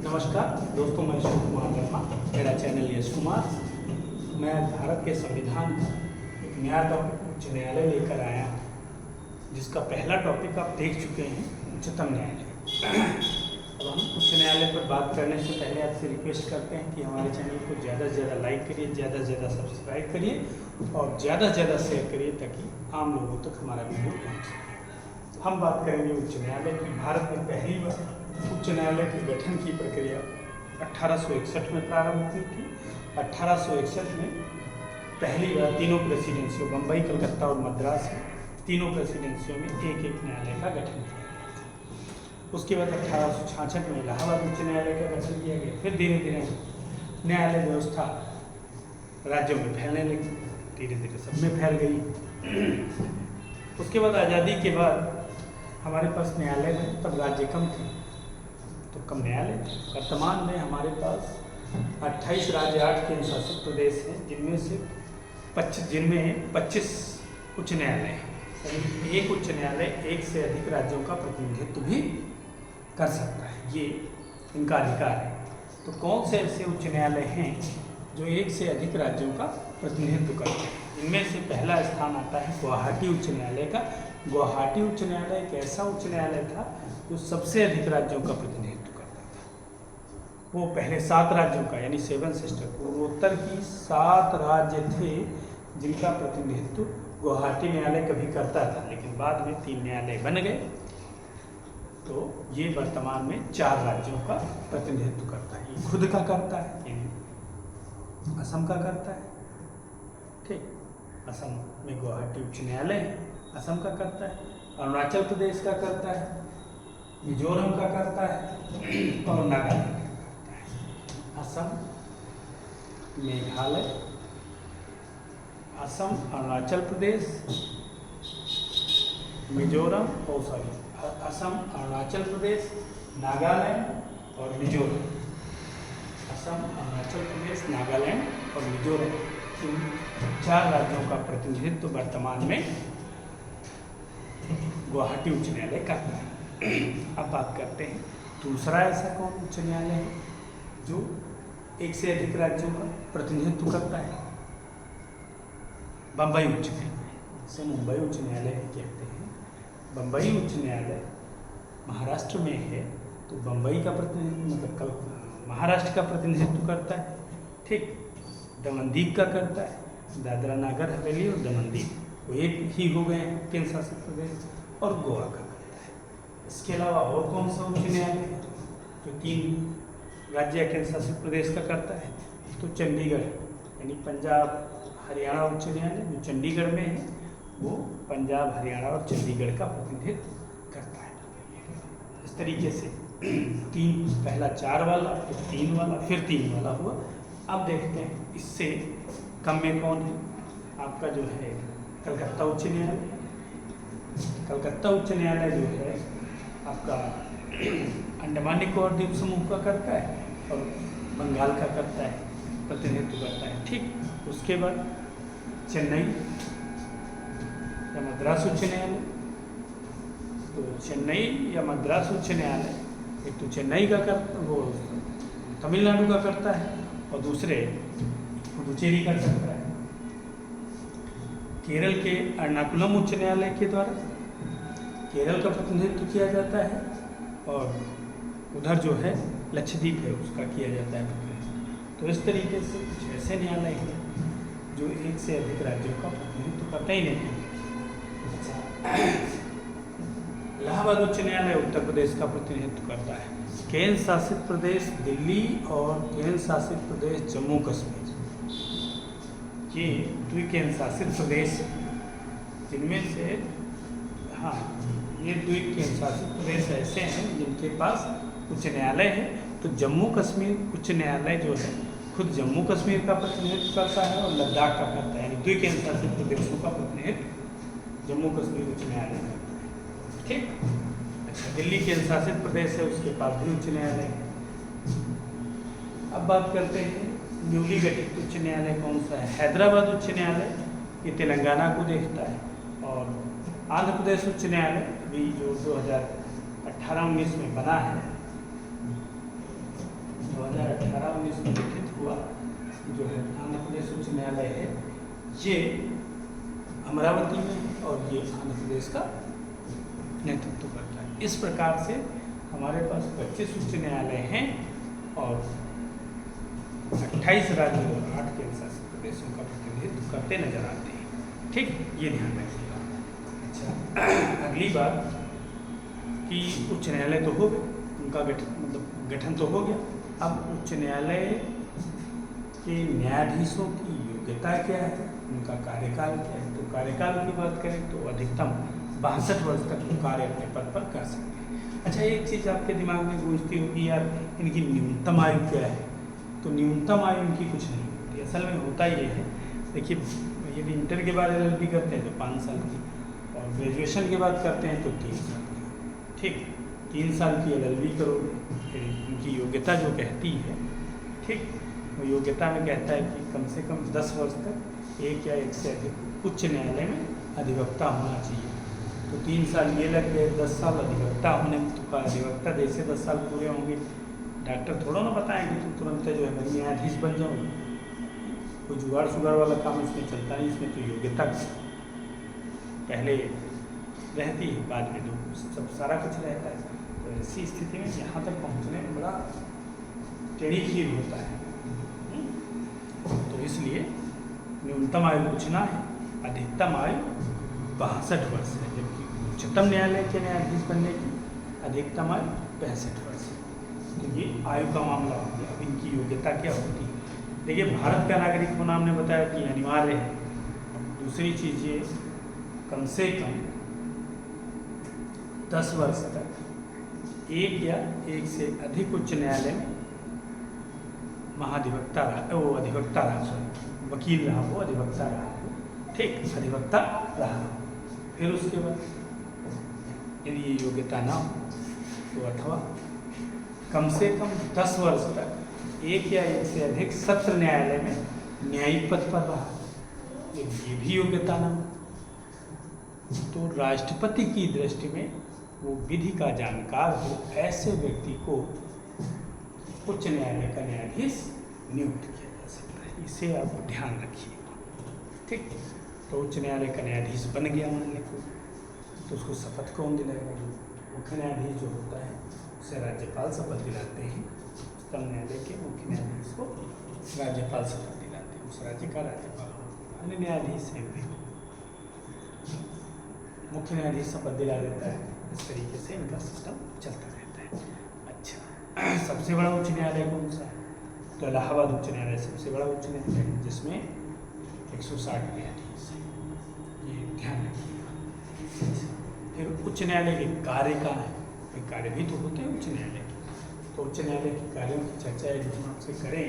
नमस्कार दोस्तों, मैं यश कुमार वर्मा, मेरा चैनल यश कुमार। मैं भारत के संविधान पर एक नया टॉपिक उच्च न्यायालय लेकर आया हूँ, जिसका पहला टॉपिक आप देख चुके हैं, उच्चतम न्यायालय। अब हम उच्च न्यायालय पर बात करने से पहले आपसे रिक्वेस्ट करते हैं कि हमारे चैनल को ज़्यादा से ज़्यादा लाइक करिए, ज़्यादा से ज़्यादा सब्सक्राइब करिए और ज़्यादा से ज़्यादा शेयर करिए ताकि आम लोगों तक हमारा वीडियो पहुँच सके। हम बात करेंगे उच्च न्यायालय की। भारत में पहली बार उच्च न्यायालय के गठन की प्रक्रिया 1861 में प्रारंभ हुई थी। 1861 में पहली बार तीनों प्रेसिडेंसियों, बम्बई, कलकत्ता और मद्रास में तीनों प्रेसिडेंसियों में एक एक न्यायालय का गठन किया गया। उसके बाद 1866 में इलाहाबाद उच्च न्यायालय का गठन किया गया। फिर धीरे धीरे न्यायालय व्यवस्था राज्यों में फैलने लगी, धीरे धीरे सब में फैल गई। उसके बाद आज़ादी के बाद हमारे पास न्यायालय में तब राज्य कम थे, तो कम न्यायालय थे। वर्तमान में हमारे पास 28 राज्य, 8 केंद्र शासित प्रदेश हैं, जिनमें 25 उच्च न्यायालय हैं। यानी एक उच्च न्यायालय एक से अधिक राज्यों का प्रतिनिधित्व भी कर सकता है, ये इनका अधिकार है। तो कौन से ऐसे उच्च न्यायालय हैं जो एक से अधिक राज्यों का प्रतिनिधित्व करते हैं? इनमें से पहला स्थान आता है गुवाहाटी उच्च न्यायालय का। गुवाहाटी उच्च न्यायालय एक ऐसा उच्च न्यायालय था जो सबसे अधिक राज्यों का प्रतिनिधित्व करता था। वो पहले 7 राज्यों का, यानी 7 सिस्टर, पूर्वोत्तर की 7 राज्य थे जिनका प्रतिनिधित्व गुवाहाटी न्यायालय कभी करता था, लेकिन बाद में 3 न्यायालय बन गए। तो ये वर्तमान में 4 राज्यों का प्रतिनिधित्व करता है। ये खुद का करता है, यानी असम का करता है, ठीक। असम में गुवाहाटी उच्च न्यायालय असम का करता है, अरुणाचल प्रदेश का करता है, मिजोरम का करता है और नागालैंड का करता है। असम, मेघालय, असम, अरुणाचल प्रदेश, मिजोरम और असम, अरुणाचल प्रदेश, नागालैंड और मिजोरम। असम, अरुणाचल प्रदेश, नागालैंड और मिजोरम, इन 4 राज्यों का प्रतिनिधित्व वर्तमान में गुवाहाटी उच्च न्यायालय करता है। अब बात करते हैं दूसरा ऐसा कौन उच्च न्यायालय है जो एक से अधिक राज्यों का प्रतिनिधित्व करता है? बम्बई उच्च न्यायालय, इसे मुंबई उच्च न्यायालय भी कहते हैं। बम्बई उच्च न्यायालय महाराष्ट्र में है, तो बम्बई का प्रतिनिधित्व मतलब महाराष्ट्र का प्रतिनिधित्व करता है, ठीक। दमनदीप का करता है, दादरा नागर हवेली और दमनदीप वो एक ही हो गए हैं केंद्र शासित प्रदेश, और गोवा का करता है। इसके अलावा और कौन सा उच्च न्यायालय है जो 3 राज्य केंद्र शासित प्रदेश का करता है? तो चंडीगढ़, यानी पंजाब हरियाणा उच्च न्यायालय जो चंडीगढ़ में है, वो पंजाब, हरियाणा और चंडीगढ़ का प्रतिनिधित्व करता है। इस तरीके से 3, पहला 4 वाला, फिर 3 वाला, फिर 3 वाला हुआ। अब देखते हैं इससे कम में कौन है। आपका जो है कलकत्ता उच्च न्यायालय। कलकत्ता उच्च न्यायालय जो है आपका अंडमान निकोबार द्वीप समूह का करता है और बंगाल का करता है, प्रतिनिधित्व करता है, ठीक। उसके बाद चेन्नई या मद्रास उच्च न्यायालय। तो चेन्नई या मद्रास उच्च न्यायालय, एक तो चेन्नई का वो तमिलनाडु का करता है और दूसरे पुडुचेरी का करता है। केरल के एर्नाकुलम उच्च न्यायालय के द्वारा केरल का प्रतिनिधित्व किया जाता है और उधर जो है लक्षद्वीप है उसका किया जाता है प्रतिनिधित्व। तो इस तरीके से कुछ ऐसे न्यायालय हैं जो एक से अधिक राज्यों का प्रतिनिधित्व करते ही नहीं है। इलाहाबाद उच्च न्यायालय उत्तर प्रदेश का प्रतिनिधित्व करता है। केंद्र शासित प्रदेश दिल्ली और केंद्र शासित प्रदेश जम्मू कश्मीर, ये 2 केंद्र शासित प्रदेश, जिनमें से ये 2 केंद्र शासित प्रदेश ऐसे हैं जिनके पास उच्च न्यायालय है। तो जम्मू कश्मीर उच्च न्यायालय जो है खुद जम्मू कश्मीर का प्रतिनिधित्व करता है और लद्दाख का करता है, यानी 2 केंद्र शासित प्रदेशों का प्रतिनिधित्व जम्मू कश्मीर उच्च न्यायालय करता है, ठीक। अच्छा, दिल्ली केंद्र शासित प्रदेश है, उसके पास भी उच्च न्यायालय है। अब बात करते हैं न्यूली गठित उच्च न्यायालय कौन सा है? हैदराबाद उच्च न्यायालय, ये तेलंगाना को देखता है। और आंध्र प्रदेश उच्च न्यायालय भी जो 2018-19 में बना है, 2018-19 में गठित हुआ जो है आंध्र प्रदेश उच्च न्यायालय है, ये अमरावती में और ये आंध्र प्रदेश का नेतृत्व करता है। इस प्रकार से हमारे पास 25 उच्च न्यायालय हैं और 28 राज्यों और 8 केंद्र शासित प्रदेशों का प्रतिनिधित्व करते नजर आते हैं। ठीक, ये ध्यान रखिएगा। अच्छा, अगली बात कि उच्च न्यायालय तो हो गए, उनका गठन तो हो गया। अब उच्च न्यायालय के न्यायाधीशों की योग्यता क्या है, उनका कार्यकाल क्या है। तो कार्यकाल की बात करें तो अधिकतम 62 वर्ष तक वो कार्य अपने पद पर कर सकते हैं। अच्छा, एक चीज़ आपके दिमाग में गूंजती होगी, यार इनकी न्यूनतम आयु क्या है। तो न्यूनतम आयु इनकी कुछ नहीं होती। असल में होता ये है, देखिए, यदि इंटर के बाद LLB करते हैं तो 5 साल की, और ग्रेजुएशन के बाद करते हैं तो 3 साल की। ठीक, 3 साल की LLB करोगे, फिर इनकी योग्यता जो कहती है, ठीक, वो योग्यता में कहता है कि कम से कम 10 वर्ष तक एक या एक से अधिक उच्च न्यायालय में अधिवक्ता होना चाहिए। तो 3 साल ये लग गए, 10 साल अधिवक्ता होने में। तो अधिवक्ता जैसे 10 साल पूरे होंगे, डॉक्टर थोड़ा ना बताएंगे तुम तुरंत जो है मैं न्यायाधीश बन जाऊँगी। कोई जुगाड़ सुगाड़ वाला काम इसमें चलता नहीं। इसमें तो योग्यता पहले रहती है, बाद में तो सब सारा कुछ रहता है। तो ऐसी स्थिति में यहाँ तक पहुँचने में बड़ा टेढ़ी खीर होता है। तो इसलिए न्यूनतम आयु कुछ ना है, अधिकतम आयु 62 वर्ष है, जबकि उच्चतम न्यायालय के न्यायाधीश बनने की अधिकतम आयु 65 वर्ष है। तो ये आयु का मामला हो गया। अब इनकी योग्यता क्या होती है? देखिए, भारत का नागरिक होना हमने बताया कि अनिवार्य है। दूसरी चीज़ ये कम से कम 10 वर्ष तक एक या एक से अधिक उच्च न्यायालय में महाधिवक्ता रहा, वो अधिवक्ता रहा, सॉरी वकील रहा, वो अधिवक्ता रहा, ठीक, अधिवक्ता रहा। फिर उसके बाद यदि ये योग्यता ना हो तो अथवा कम से कम 10 वर्ष तक एक या एक से अधिक सत्र न्यायालय में न्यायिक पद पर रहा, ये भी योग्यता ना हो तो राष्ट्रपति की दृष्टि में वो विधि का जानकार हो, ऐसे व्यक्ति को उच्च न्यायालय का न्यायाधीश नियुक्त किया जा सकता है। इसे आप ध्यान रखिए। ठीक, तो उच्च न्यायालय का न्यायाधीश बन गया मान लें कोई, तो उसको शपथ कौन दिलाएगा? जो मुख्य न्यायाधीश जो होता है उसे राज्यपाल शपथ दिलाते हैं। उच्चतम न्यायालय के मुख्य न्यायाधीश को राज्यपाल शपथ दिलाते हैं, उस राज्य का राज्यपाल। अन्य न्यायाधीश हैं भी मुख्य न्यायाधीश शपथ दिला देता है। इस तरीके से इनका सिस्टम चलता रहता है। अच्छा, सबसे बड़ा उच्च न्यायालय कौन सा है? तो इलाहाबाद उच्च न्यायालय सबसे बड़ा उच्च न्यायालय है, जिसमें 160 न्यायाधीश हैं। ये ध्यान रखिएगा। फिर उच्च न्यायालय के कार्य का है, कार्य भी तो होते हैं उच्च न्यायालय के। तो उच्च न्यायालय के कार्यों की चर्चा यदि हम आपसे करें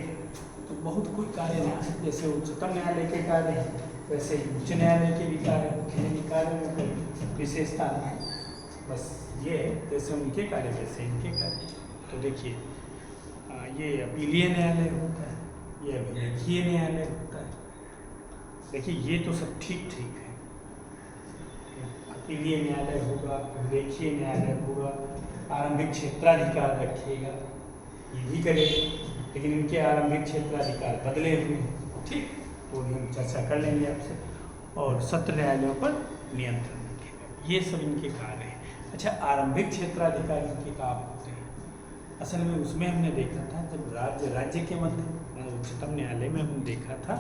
तो बहुत कोई कार्य ना है। जैसे उच्चतम न्यायालय के कार्य हैं, वैसे ही उच्च न्यायालय के भी कार्य होते हैं। कार्य में कोई विशेषता है, बस ये है जैसे उनके कार्य वैसे इनके कार्य। तो देखिए, ये अपीलीय न्यायालय होता है, ये अभिलेखीय न्यायालय होता है। देखिए, ये तो सब ठीक ठीक है। अपीलीय न्यायालय होगा, अभिलेखीय न्यायालय होगा, आरंभिक क्षेत्राधिकार रखिएगा, ये भी करेगा, लेकिन इनके आरंभिक क्षेत्राधिकार बदले हुए हैं। ठीक, तो भी हम चर्चा कर लेंगे आपसे। और सत्र न्यायालयों पर नियंत्रण रखेगा, ये सब इनके कार्य हैं। अच्छा, आरंभिक क्षेत्राधिकार इनके काम होते हैं। असल में उसमें हमने देखा था जब राज्य के मध्य, उच्चतम न्यायालय में हमने देखा था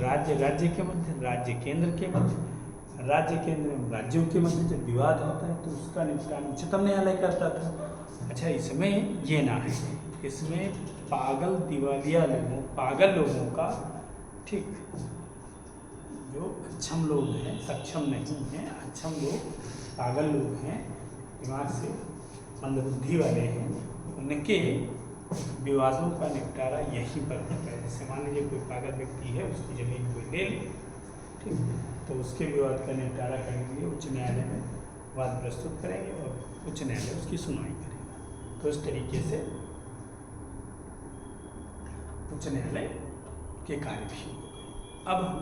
राज्य के मध्य, राज्य केंद्र के मध्य, राज्य केंद्र एवं राज्यों के मध्य जब विवाद होता है तो उसका निपटान उच्चतम न्यायालय करता था। अच्छा, इसमें ये ना है, इसमें पागल दिवालिया लोगों, पागल लोगों का, ठीक, जो अक्षम लोग हैं, सक्षम नहीं हैं, अक्षम लोग, पागल लोग हैं, दिमाग से मंदबुद्धि वाले हैं, उनके विवादों का निपटारा यहीं पर होता है। जैसे मान लीजिए कोई पागल व्यक्ति है, उसकी जमीन कोई ले ले, ठीक, तो उसके विवाद का निपटारा करने के लिए उच्च न्यायालय में वाद प्रस्तुत करेंगे और उच्च न्यायालय उसकी सुनवाई करेगा। तो इस तरीके से उच्च न्यायालय के कार्य भी हो गए। अब हम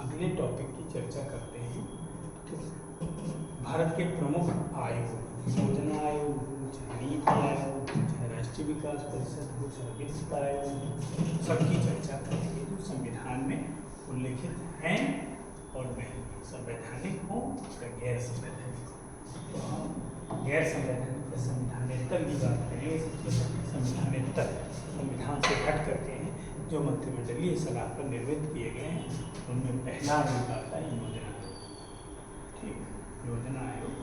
अगले टॉपिक की चर्चा करते हैं। तो भारत के प्रमुख आयोग, योजना आयोग, चाहे नीति आयोग, चाहे राष्ट्रीय विकास विकास परिषद हो चाहे वित्त आयोग हो, सबकी चर्चा करेंगे जो संविधान में उल्लिखित हैं और नहीं, संवैधानिक हो या गैर संवैधानिक हो। तो हम गैर संवैधानिक या संविधानेतर की बात करेंगे। सबसे पहले संविधानेतर संविधान से हट करके हैं जो मंत्रिमंडलीय सलाह पर निर्मित किए गए हैं, उनमें पहला आयोग आता है योजना आयोग। ठीक, योजना आयोग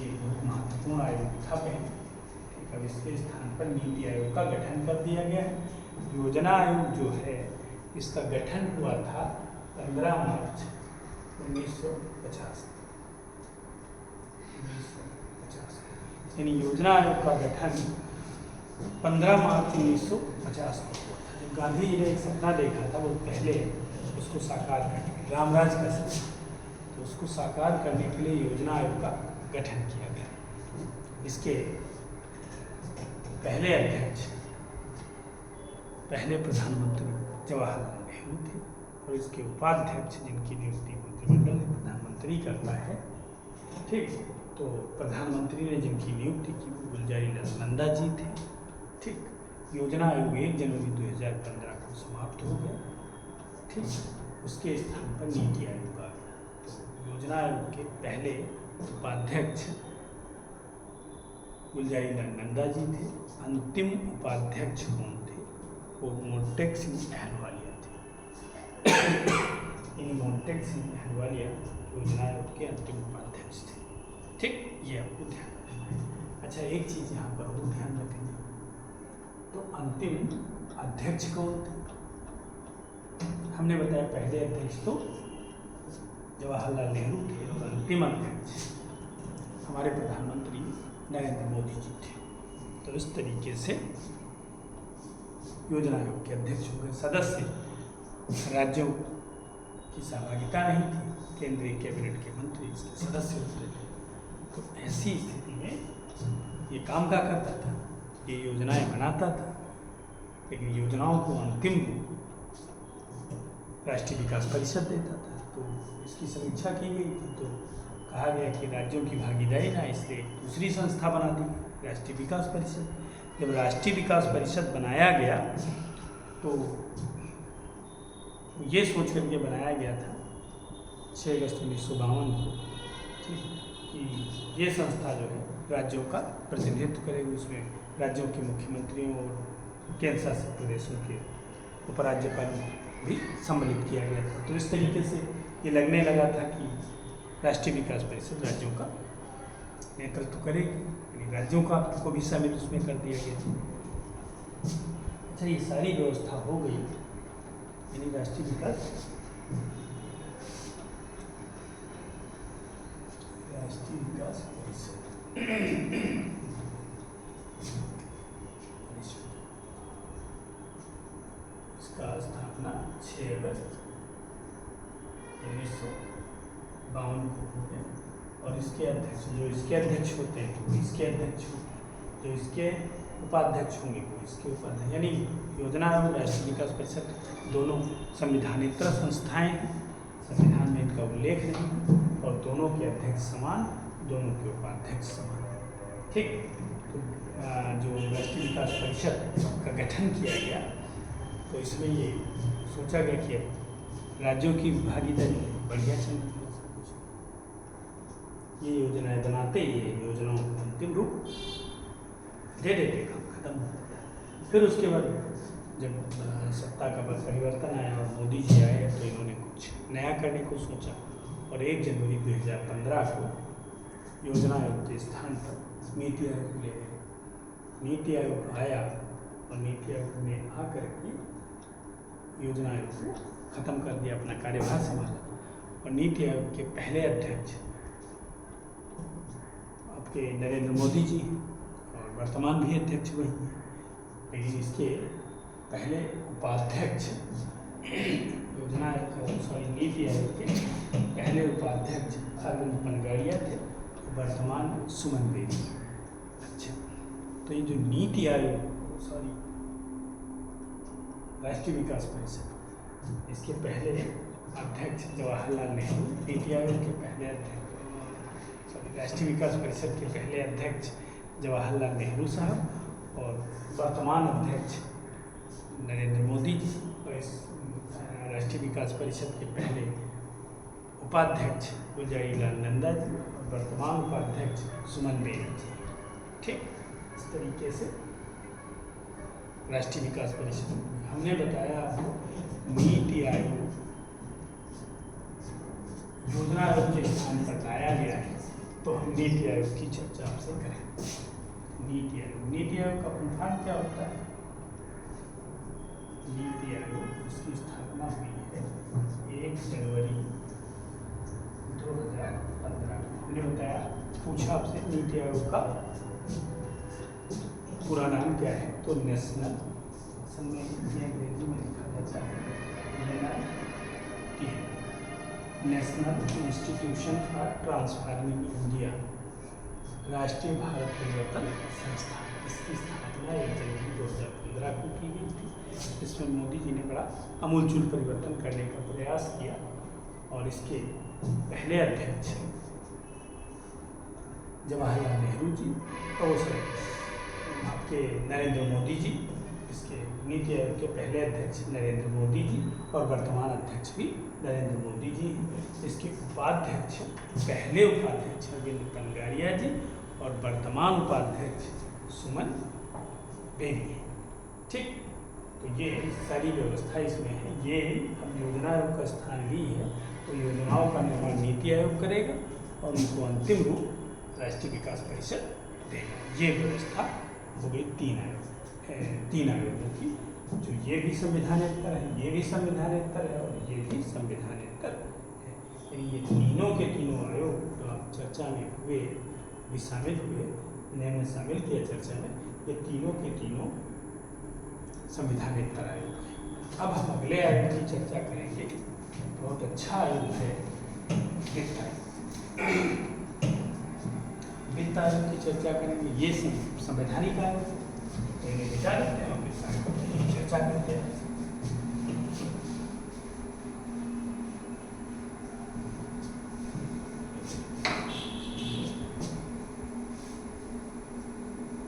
ये बहुत महत्वपूर्ण आयोग था पहले। ठीक, अब इसके स्थान पर नीति आयोग का गठन कर दिया गया है। योजना आयोग जो है इसका गठन हुआ था 15 मार्च 1950। यानी योजना आयोग का गठन 15 मार्च 1950 को हुआ था। जब गांधी जी ने एक सपना देखा था, वो पहले उसको साकार करने के लिए रामराज का सपना, तो उसको साकार करने के लिए योजना आयोग का गठन किया गया। इसके पहले अध्यक्ष पहले प्रधानमंत्री जवाहरलाल नेहरू थे और इसके उपाध्यक्ष जिनकी नियुक्ति मंत्रिमंडल प्रधानमंत्री करता है। ठीक, तो प्रधानमंत्री ने जिनकी नियुक्ति की वो गुलजारीलाल नंदा जी थे। ठीक, योजना आयोग 1 जनवरी 2015 को समाप्त हो गया। ठीक, उसके स्थान पर नीति आयोग आ गया। तो योजना आयोग के पहले उपाध्यक्ष गुलजारीलाल नंदा जी थे। अंतिम उपाध्यक्ष कौन थे? वो मोंटेक सिंह अहलवालिया थे। इन मोंटेक सिंह अहलवालिया योजना आयोग के अंतिम उपाध्यक्ष थे। ठीक, ये आपको ध्यान रखना है। अच्छा, एक चीज़ यहाँ पर और ध्यान रखेंगे, तो अंतिम अध्यक्ष कौन थे? हमने बताया पहले अध्यक्ष तो जवाहरलाल नेहरू थे और अंतिम अध्यक्ष हमारे प्रधानमंत्री नरेंद्र मोदी जी थे। तो इस तरीके से योजना आयोग के अध्यक्ष हो गए। सदस्य राज्यों की सहभागिता नहीं थी, केंद्रीय कैबिनेट के मंत्री इसके सदस्य होते थे। तो ऐसी स्थिति में ये काम क्या करता था, ये योजनाएं बनाता था, लेकिन योजनाओं को अंतिम रूप राष्ट्रीय विकास परिषद देता था। तो इसकी समीक्षा की गई थी, तो कहा गया कि राज्यों की भागीदारी ना, इसलिए दूसरी संस्था बना दी, राष्ट्रीय विकास परिषद। जब राष्ट्रीय विकास परिषद बनाया गया तो ये सोच करके बनाया गया था 6 अगस्त 1952 को, ठीक, कि ये संस्था जो है राज्यों का प्रतिनिधित्व करेगी। उसमें राज्यों के मुख्यमंत्रियों और केंद्र शासित प्रदेशों के उपराज्यपालों भी सम्मिलित किया गया था। तो इस तरीके से ये लगने लगा था कि राष्ट्रीय विकास परिषद राज्यों का नेतृत्व करेगी, यानी राज्यों का को भी शामिल उसमें कर दिया गया। अच्छा, ये सारी व्यवस्था हो गई, यानी राष्ट्रीय विकास परिषद इसका स्थापना 6 अगस्त 1952 को हो गया। और इसके अध्यक्ष जो इसके अध्यक्ष होते हैं वो इसके अध्यक्ष होते हैं, जो इसके उपाध्यक्ष होंगे वो इसके उपाध्यक्ष। यानी योजना आयोग राष्ट्रीय विकास परिषद दोनों संविधानेतर संस्थाएं हैं, संविधान में इनका उल्लेख नहीं, और दोनों के अध्यक्ष समान, दोनों के उपाध्यक्ष समान। ठीक, तो जो राष्ट्रीय विकास परिषद का गठन किया गया तो इसमें ये सोचा गया कि अब राज्यों की भागीदारी बढ़िया चल रही है, सब कुछ ये योजनाएं बनाते ये योजनाओं को अंतिम रूप दे देते, काम खत्म हो जाता है। फिर उसके बाद जब सत्ता का परिवर्तन आया और मोदी जी आए तो इन्होंने कुछ नया करने को सोचा और 1 जनवरी 2015 को योजना आयोग के स्थान पर नीति आयोग ले गए। नीति आयोग आया और नीति आयोग ने आकर के योजना आयोग को ख़त्म कर दिया, अपना कार्यभार संभाला। और नीति आयोग के पहले अध्यक्ष आपके नरेंद्र मोदी जी और वर्तमान भी अध्यक्ष वही हैं, लेकिन इसके पहले उपाध्यक्ष योजना आयोग नीति आयोग के पहले उपाध्यक्ष अरविंद पनगाड़िया थे, वर्तमान सुमन बेदी। अच्छा, तो ये जो नीति आयोग राष्ट्रीय विकास परिषद, इसके पहले अध्यक्ष जवाहरलाल नेहरू, नीति आयोग के पहले अध्यक्ष राष्ट्रीय विकास परिषद के पहले अध्यक्ष जवाहरलाल नेहरू साहब और वर्तमान अध्यक्ष नरेंद्र मोदी जी, और इस राष्ट्रीय विकास परिषद के पहले उपाध्यक्ष गुलजारीलाल नंदा जी और वर्तमान उपाध्यक्ष सुमन बेरी जी। ठीक, इस तरीके से राष्ट्रीय विकास परिषद हमने बताया आपको नीति आयोग योजना आयोग के स्थान पर लाया गया है, तो हम नीति आयोग की चर्चा आपसे करें। नीति आयोग का प्रधान क्या होता है? नीति आयोग, उसकी स्थापना हुई है 1 जनवरी 2015। हमने बताया, पूछा आपसे नीति आयोग का पूरा नाम क्या है, तो नेशनल, अंग्रेजी में लिखा जाता है national institution for transforming India, राष्ट्रीय भारत परिवर्तन संस्थान। इसकी स्थापना 1 जनवरी 2015 को की गई थी। इसमें मोदी जी ने बड़ा आमूलचूल परिवर्तन करने का प्रयास किया और इसके पहले अध्यक्ष जवाहरलाल नेहरू जी और आपके नरेंद्र मोदी जी, इसके नीति आयोग के पहले अध्यक्ष नरेंद्र मोदी जी और वर्तमान अध्यक्ष भी नरेंद्र मोदी जी हैं। इसके उपाध्यक्ष, पहले उपाध्यक्ष अरविंद पंगारिया जी और वर्तमान उपाध्यक्ष सुमन बेरी। ठीक, तो ये सारी व्यवस्था इसमें है। ये हम योजना आयोग का स्थान ली है, तो योजनाओं का निर्माण नीति आयोग करेगा और उनको अंतिम रूप राष्ट्रीय विकास परिषद देगा। ये व्यवस्था हो गई 3 आयोगों की, जो ये भी संविधानेतर है, ये भी संविधानेतर है और ये भी संविधानेतर है। यानी ये तीनों के तीनों आयोग जो आप चर्चा में हुए भी शामिल हुए, इन्हें हमने शामिल किया चर्चा में, ये तीनों के तीनों संविधानेतर आयोग है। अब हम अगले आयोग की चर्चा करेंगे। बहुत अच्छा आयोग है वित्त आयोग। वित्त आयोग की चर्चा करेंगे। ये संवैधानिक आयोग है, इन्हें विचार करते हैं और वित्त आयोग की चर्चा करते हैं।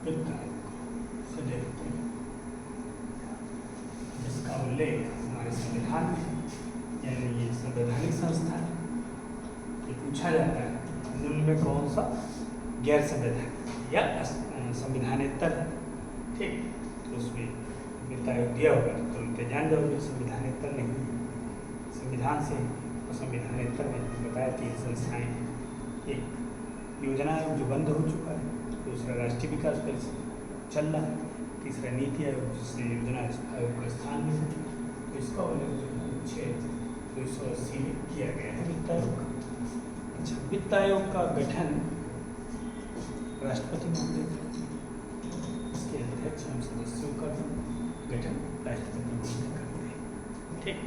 वित्त आयोग से देखते हैं, इसका उल्लेख हमारे संविधान में, यानी ये संवैधानिक संस्था है। ये पूछा जाता है निम्न में कौन सा गैर संवैधानिक या संविधानेतर है। ठीक, तो उसमें वित्त आयोग दिया होगा तो तुरंत जान जाओगे संविधानेतर नहीं। संविधान से और संविधानेतर में बताया 3 संस्थाएं हैं। एक योजना आयोग जो बंद हो चुका है, दूसरा राष्ट्रीय विकास परिषद चल रहा है, तीसरा नीति आयोग जिसने योजना आयोग का स्थान लिया। तो इसका उल्लेख जो है 6/280 में किया गया है वित्त आयोग का। अच्छा, वित्त आयोग का गठन राष्ट्रपति महोदय करते हैं, इसके अध्यक्ष हम सदस्यों का गठन राष्ट्रपति महोदय करते हैं। ठीक,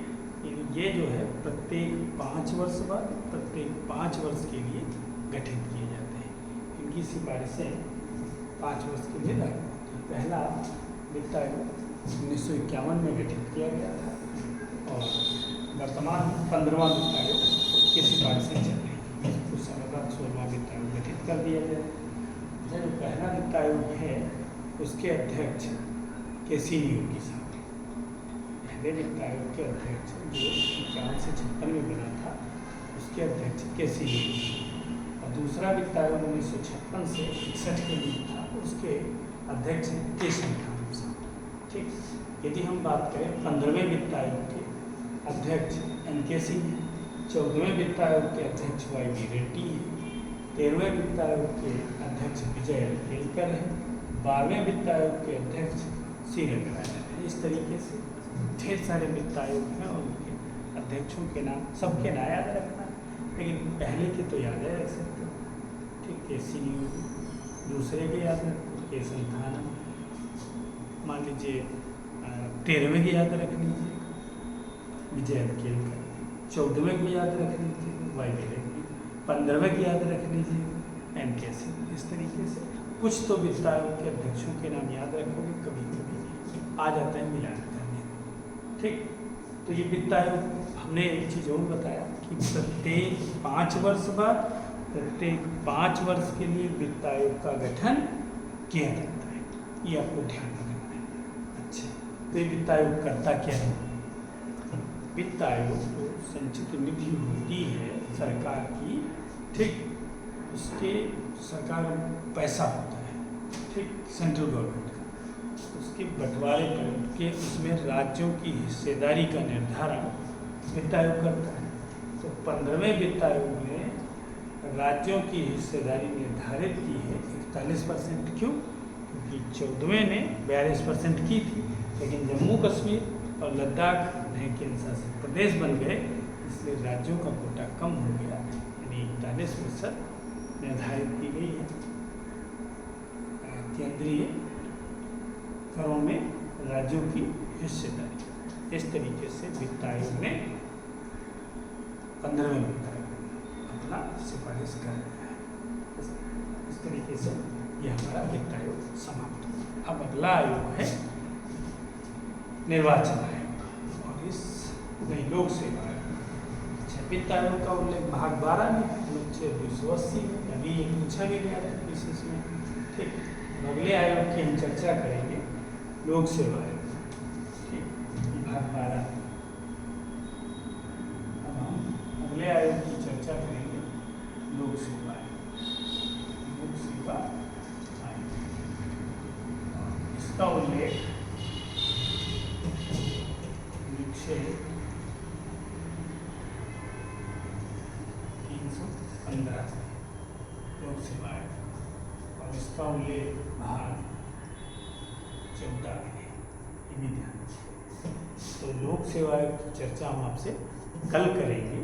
ये जो है प्रत्येक 5 वर्ष बाद, प्रत्येक 5 वर्ष के लिए गठित किए जाते हैं। इनकी सिफारिशें 5 वर्ष के लिए लागू होती हैं। पहला वित्त आयोग 1951 में गठित किया गया था और वर्तमान 15वां वित्त आयोग की सिफारिशें चल रही हैं। कुछ समय बाद 16वां वित्त आयोग गठित कर दिया गया। जो पहला वित्त आयोग है उसके अध्यक्ष के.सी. योगी साहब, पहले वित्त आयोग के अध्यक्ष जो 51 से 56 में बना था, उसके अध्यक्ष के.सी. योगी। और दूसरा वित्त आयोग 1956 से 61 के बीच था, उसके अध्यक्ष के शंकर साहब। ठीक, यदि हम बात करें 15वें वित्त आयोग के अध्यक्ष N.K. सिंह हैं, 14वें वित्त आयोग के अध्यक्ष Y.B. रेड्डी हैं, 13वें वित्त आयोग के अध्यक्ष विजय केलकर हैं, 12वें वित्त आयोग के अध्यक्ष सी रंगनाथन हैं। इस तरीके से ढेर सारे वित्त आयोग हैं और उनके अध्यक्षों के नाम सबके ना याद रखना, लेकिन पहले के तो याद है रख सकते। ठीक, के.सी. योगी, दूसरे के याद रखो के संथानम, मान लीजिए 13वें की याद रख लीजिए विजय केलकर, 14वें की याद रख लीजिए Y.B. रेड्डी, 15वें की याद रख लीजिए N.K. सिंह। इस तरीके से कुछ तो वित्त आयोग के अध्यक्षों के नाम याद रखोगे, कभी कभी आ जाता है मिलान करने। ठीक, तो ये वित्त आयोग हमने एक चीज़ और बताया कि प्रत्येक 5 वर्ष बाद, प्रत्येक 5 वर्ष के लिए वित्त आयोग का गठन किया जाता है। ये आपको ध्यान रखना है। अच्छा, तो ये वित्त आयोग करता क्या है? वित्त आयोग तो संचित निधि होती है सरकार की, ठीक, उसके सरकार पैसा होता है, ठीक, सेंट्रल गवर्नमेंट का, उसके बंटवारे करके उसमें राज्यों की हिस्सेदारी का निर्धारण वित्त आयोग करता है। तो 15वें वित्त आयोग ने राज्यों की हिस्सेदारी निर्धारित की है 41%। क्यों? क्योंकि 14वें ने 42% की थी, लेकिन जम्मू कश्मीर और लद्दाख नए केंद्र शासित प्रदेश बन गए, इसलिए राज्यों का कोटा कम हो गया, यानी 41% निर्धारित की गई है केंद्रीय करों में राज्यों की हिस्सेदारी। इस तरीके से वित्त आयोग ने 15वें वित्त आयोग अपना सिफारिश कर दिया है। इस तरीके से यह हमारा वित्त आयोग समाप्त हुआ। अब अगला आयोग है निर्वाचन आयोग, और इस नहीं लोक सेवा आयोग। अच्छा, वित्त आयोग का उल्लेख भाग 12 में, अनुच्छेद 280 में, अभी ये पूछा भी गया था विशेष में, ठीक। अगले आयोग की हम चर्चा करेंगे लोक सेवा आयोग, ठीक, भाग 12। अब हम अगले आयोग की चर्चा करेंगे लोक सेवा आयोग। लोक सेवा आयोग, इसका उल्लेख अनुच्छेद 315 लोक सेवा आयोग, और इसका उल्लेख भाग 14 में, ये भी ध्यान रखिए। तो लोक सेवा आयोग की चर्चा हम आपसे कल करेंगे,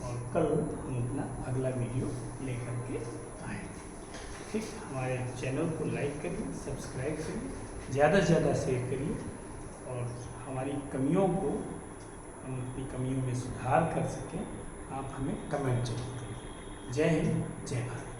और कल हम अपना अगला वीडियो लेकर के आएंगे, ठीक। हमारे चैनल को लाइक करिए, सब्सक्राइब करिए, ज़्यादा से ज़्यादा शेयर करिए, और हमारी कमियों को, हम अपनी कमियों में सुधार कर सकें, आप हमें कमेंट जरूर करिए। जय हिंद, जय भारत।